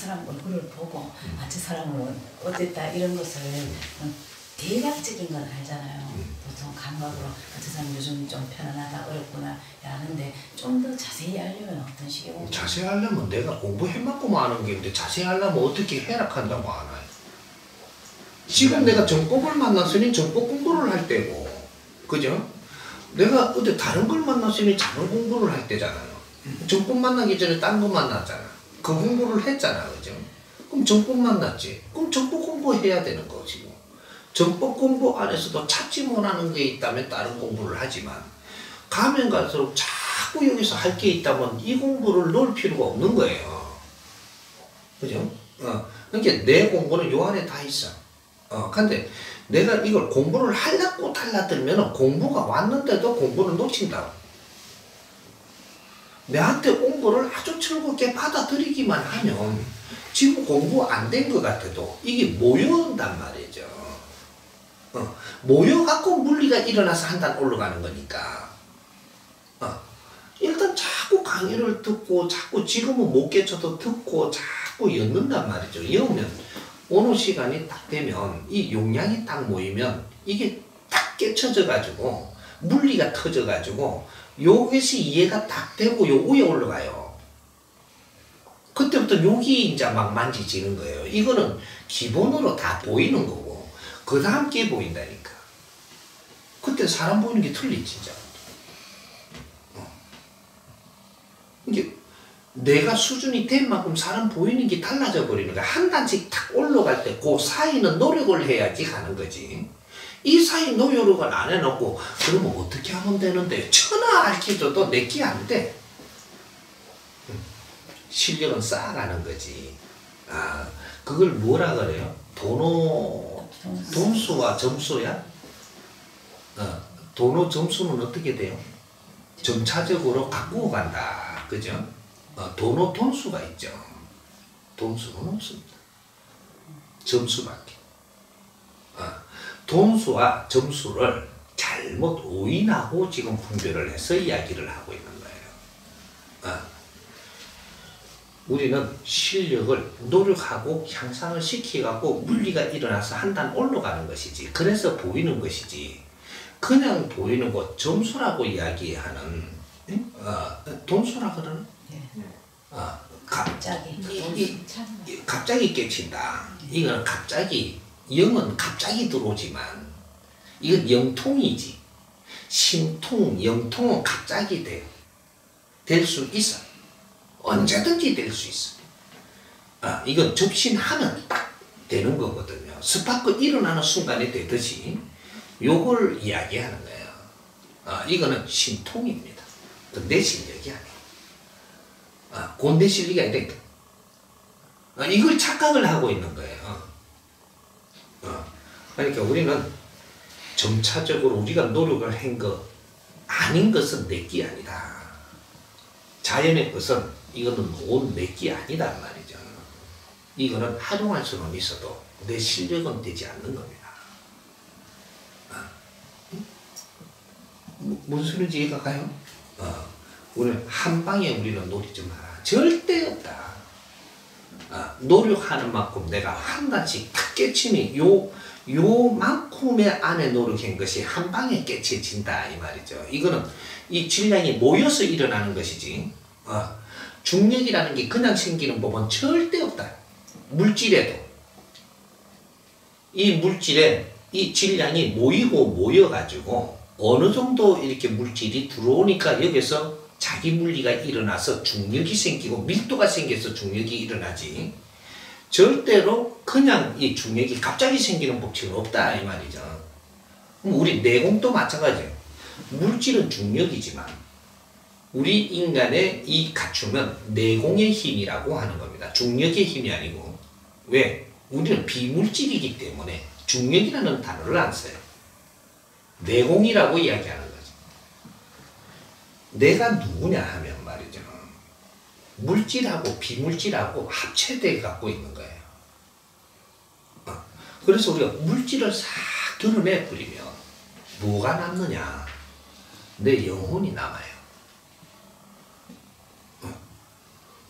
사람 얼굴을 보고 저 사람은 어땠다 이런 것을 대략적인 건 알잖아요. 보통 감각으로 저 사람 요즘 좀 편안하다 어렵구나 하는데 좀 더 자세히 알려면 어떤 식의 공부? 자세히 하려면 내가 공부해맞고만 하는 게 있는데 자세히 하려면 어떻게 해락한다고 하나요? 지금 내가 정법을 만났으니 정법 공부를 할 때고, 그죠? 내가 어디 다른 걸 만났으니 다른 공부를 할 때잖아요. 정법 만나기 전에 딴 거 만났잖아. 그 공부를 했잖아, 그죠? 그럼 정법 만났지. 그럼 정법 공부해야 되는 거지. 정법 공부 안에서도 찾지 못하는 게 있다면 다른 공부를 하지만, 가면 갈수록 자꾸 여기서 할 게 있다면 이 공부를 넣을 필요가 없는 거예요. 그죠? 그러니까 내 공부는 요 안에 다 있어. 근데 내가 이걸 공부를 하려고 달라들면 공부가 왔는데도 공부를 놓친다고. 내한테 공부를 아주 즐겁게 받아들이기만 하면 지금 공부 안 된 것 같아도 이게 모여온단 말이죠. 모여갖고 물리가 일어나서 한 단 올라가는 거니까. 일단 자꾸 강의를 듣고 자꾸 지금은 못 깨쳐도 듣고 자꾸 엮는단 말이죠. 엮으면 어느 시간이 딱 되면 이 용량이 딱 모이면 이게 딱 깨쳐져 가지고 물리가 터져 가지고 요것이 이해가 딱 되고 요 위에 올라가요. 그때부터 여기 이제 막 만지지는 거예요. 이거는 기본으로 다 보이는 거고 그 다음 게 보인다니까. 그때 사람 보이는 게 틀리 진짜. 이게 내가 수준이 된 만큼 사람 보이는 게 달라져 버리는 거야. 한 단씩 탁 올라갈 때 그 사이는 노력을 해야지 가는 거지. 이 사이 노력을 안 해놓고 그러면 어떻게 하면 되는데 천하 알기도 내끼 안 돼. 실력은 쌓아가는 거지. 그걸 뭐라 그래요? 돈수와 점수야? 돈의 점수는 어떻게 돼요? 점차적으로 바꾸어 간다. 그죠? 돈의 돈수가 있죠. 돈수는 없습니다. 점수밖에. 돈수와 점수를 잘못 오인하고 지금 분별을 해서 이야기를 하고 있는 거예요. 우리는 실력을 노력하고 향상을 시켜갖고 물리가 일어나서 한 단 올라가는 것이지. 그래서 보이는 것이지. 그냥 보이는 것 점수라고 이야기하는 돈수라 그러나? 갑자기 깨친다. 이건 갑자기 영은 갑자기 들어오지만 이건 영통이지. 심통, 영통은 갑자기 돼요. 될 수 있어. 언제든지 될 수 있어. 이건 접신하면 딱 되는 거거든요. 스파크 일어나는 순간에 되듯이 요걸 이야기하는 거예요. 이거는 심통입니다. 내 실력이 아니에요. 내 실력이 아니라 이걸 착각을 하고 있는 거예요. 그러니까 우리는 점차적으로 우리가 노력을 한 거 아닌 것은 내끼 아니다. 자연의 것은 이거는 온 내끼 아니단 말이죠. 이거는 활용할 수는 있어도 내 실력은 되지 않는 겁니다. 무슨 소리인지 이해가 가요? 우리는 한 방에 우리는 노리지 마라. 절대 없다. 노력하는 만큼 내가 한 단씩 탁 깨치니 요만큼의 안에 노력한 것이 한 방에 깨쳐진다 이 말이죠. 이거는 이 질량이 모여서 일어나는 것이지. 중력이라는 게 그냥 생기는 법은 절대 없다. 물질에도 이 물질에 이 질량이 모여가지고 어느 정도 이렇게 물질이 들어오니까 여기서 자기 물리가 일어나서 중력이 생기고 밀도가 생겨서 중력이 일어나지. 절대로 그냥 이 중력이 갑자기 생기는 법칙은 없다 이 말이죠. 그럼 우리 내공도 마찬가지예요. 물질은 중력이지만 우리 인간의 이 갖춤은 내공의 힘이라고 하는 겁니다. 중력의 힘이 아니고. 왜? 우리는 비물질이기 때문에 중력이라는 단어를 안 써요. 내공이라고 이야기하는 거죠. 내가 누구냐 하면 말이죠. 물질하고 비물질하고 합체되어 갖고 있는 거예요. 그래서 우리가 물질을 싹 드러내버리면 뭐가 남느냐? 내 영혼이 남아요.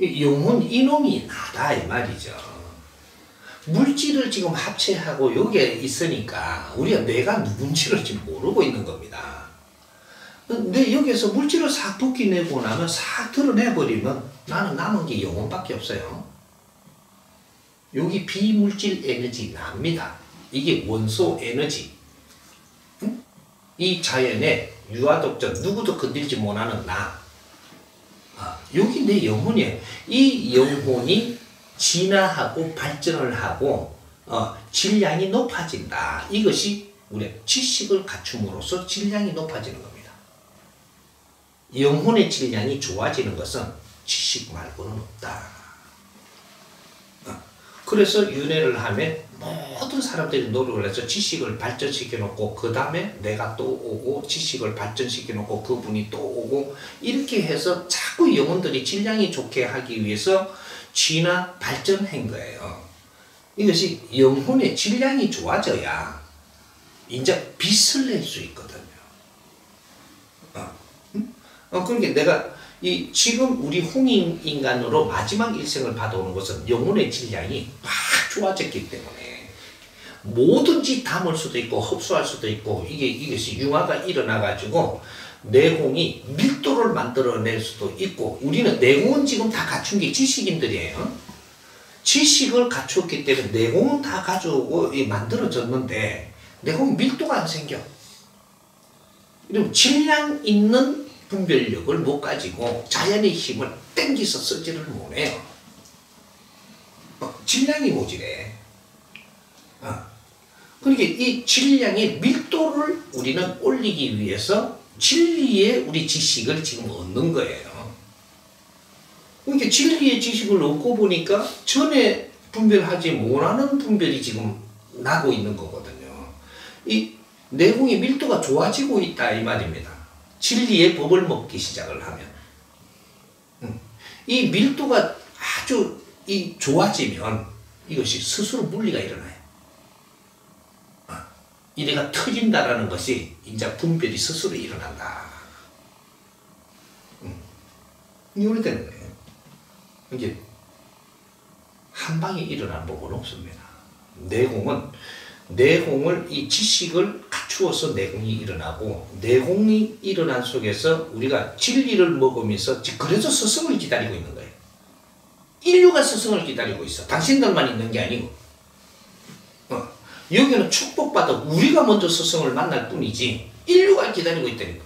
영혼 이놈이 나다 이 말이죠. 물질을 지금 합체하고 여기에 있으니까 우리가 내가 누군지를 지금 모르고 있는 겁니다. 근데 여기서 물질을 싹 벗겨내고 나면 싹 드러내버리면 나는 남은 게 영혼밖에 없어요. 여기 비물질 에너지 납니다. 이게 원소 에너지. 응? 이 자연의 유아독전 누구도 건들지 못하는 나. 여기 내 영혼이에요. 이 영혼이 진화하고 발전을 하고 질량이 높아진다. 이것이 우리가 지식을 갖춤으로써 질량이 높아지는 겁니다. 영혼의 질량이 좋아지는 것은 지식 말고는 없다. 그래서 윤회를 하면 모든 사람들이 노력을 해서 지식을 발전시켜 놓고 그 다음에 내가 또 오고 지식을 발전시켜 놓고 그분이 또 오고 이렇게 해서 자꾸 영혼들이 질량이 좋게 하기 위해서 진화 발전한 거예요. 이것이 영혼의 질량이 좋아져야 이제 빛을 낼 수 있거든요. 그러니까 내가 지금 우리 홍익인간으로 마지막 일생을 받아오는 것은 영혼의 질량이 막 좋아졌기 때문에 뭐든지 담을 수도 있고 흡수할 수도 있고 이것이 융화가 일어나가지고 내공이 밀도를 만들어낼 수도 있고 우리는 내공은 지금 다 갖춘 게 지식인들이에요. 지식을 갖췄기 때문에 내공은 다 가지고 만들어졌는데 내공 밀도가 안 생겨. 이러면 질량 있는 분별력을 못 가지고 자연의 힘을 땡기서 쓰지를 못해요. 질량이 모자래. 그러니까 이 질량의 밀도를 우리는 올리기 위해서 진리의 우리 지식을 지금 얻는 거예요. 그러니까 진리의 지식을 얻고 보니까 전에 분별하지 못하는 분별이 지금 나고 있는 거거든요. 이 내공의 밀도가 좋아지고 있다 이 말입니다. 진리의 법을 먹기 시작을 하면 이 밀도가 아주 좋아지면 이것이 스스로 분리가 일어나요. 이래가 터진다라는 것이 이제 분별이 스스로 일어난다. 이렇게 되는 거예요. 이게 한 방에 일어나는 법은 없습니다. 내공을 이 지식을 갖추어서 내공이 일어나고 내공이 일어난 속에서 우리가 진리를 먹으면서 그래서 스승을 기다리고 있는 거예요. 인류가 스승을 기다리고 있어. 당신들만 있는 게 아니고 여기는 축복받아 우리가 먼저 스승을 만날 뿐이지 인류가 기다리고 있다니까.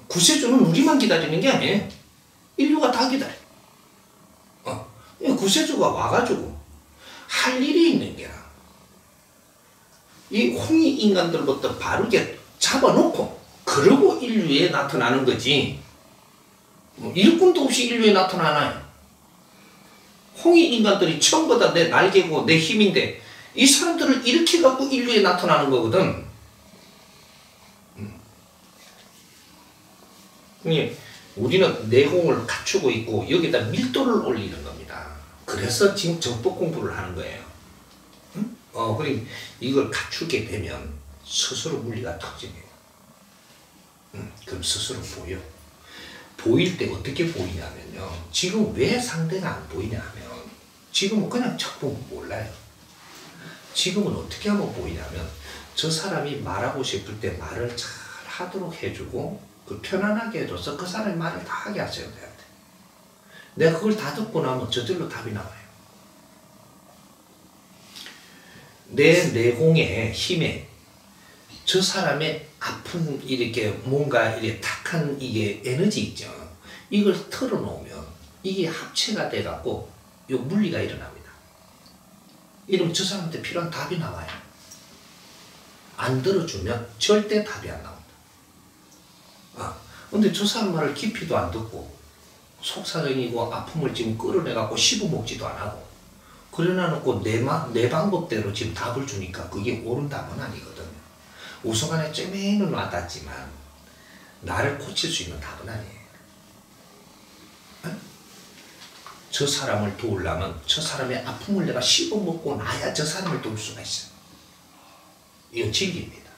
구세주는 우리만 기다리는 게 아니에요. 인류가 다 기다려. 구세주가 와가지고 할 일이 있는 게야. 이 홍익 인간들부터 바르게 잡아놓고 그러고 인류에 나타나는 거지. 일꾼도 없이 인류에 나타나나요? 홍익 인간들이 전부 다 내 날개고 내 힘인데 이 사람들을 이렇게 갖고 인류에 나타나는 거거든. 우리는 내공을 갖추고 있고 여기다 밀도를 올리는 겁니다. 그래서 지금 정법 공부를 하는 거예요. 그리고 이걸 갖추게 되면 스스로 물리가 터지네요. 그럼 스스로 보여. 보일 때 어떻게 보이냐면요. 지금 왜 상대가 안 보이냐 하면 지금은 그냥 척 보면 몰라요. 지금은 어떻게 하면 보이냐면 저 사람이 말하고 싶을 때 말을 잘 하도록 해주고 편안하게 해줘서 그 사람이 말을 다 하게 하셔야 돼요. 내가 그걸 다 듣고 나면 저절로 답이 나와요. 내 내공의 힘에 저 사람의 아픈 이렇게 뭔가 이렇게 탁한 이게 에너지 있죠. 이걸 털어놓으면 이게 합체가 돼갖고 요 물리가 일어납니다. 이러면 저 사람한테 필요한 답이 나와요. 안 들어주면 절대 답이 안 나옵니다. 근데 저 사람 말을 깊이도 안 듣고 속사정이고 아픔을 지금 끌어내갖고 씹어먹지도 안 하고 그래놔놓고 내 방법대로 지금 답을 주니까 그게 옳은 답은 아니거든요. 우선간에 쨈매는 와닿지만 나를 고칠 수 있는 답은 아니에요. 저 사람을 도우려면 저 사람의 아픔을 내가 씹어먹고 나야 저 사람을 도울 수가 있어요. 이건 진리입니다.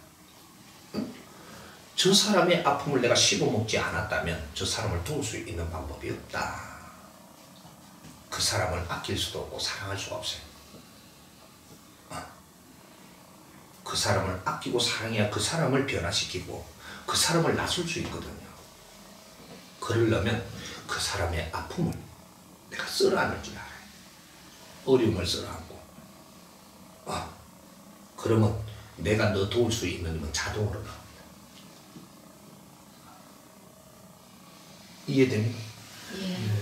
저 사람의 아픔을 내가 씹어먹지 않았다면 저 사람을 도울 수 있는 방법이 없다. 그 사람을 아낄 수도 없고 사랑할 수가 없어요. 그 사람을 아끼고 사랑해야 그 사람을 변화시키고 그 사람을 나설 수 있거든요. 그러려면 그 사람의 아픔을 내가 쓸어안을 줄 알아요. 어려움을 쓸어안고. 그러면 내가 너 도울 수 있는 건 자동으로 나옵니다. 이해됩니까? 예.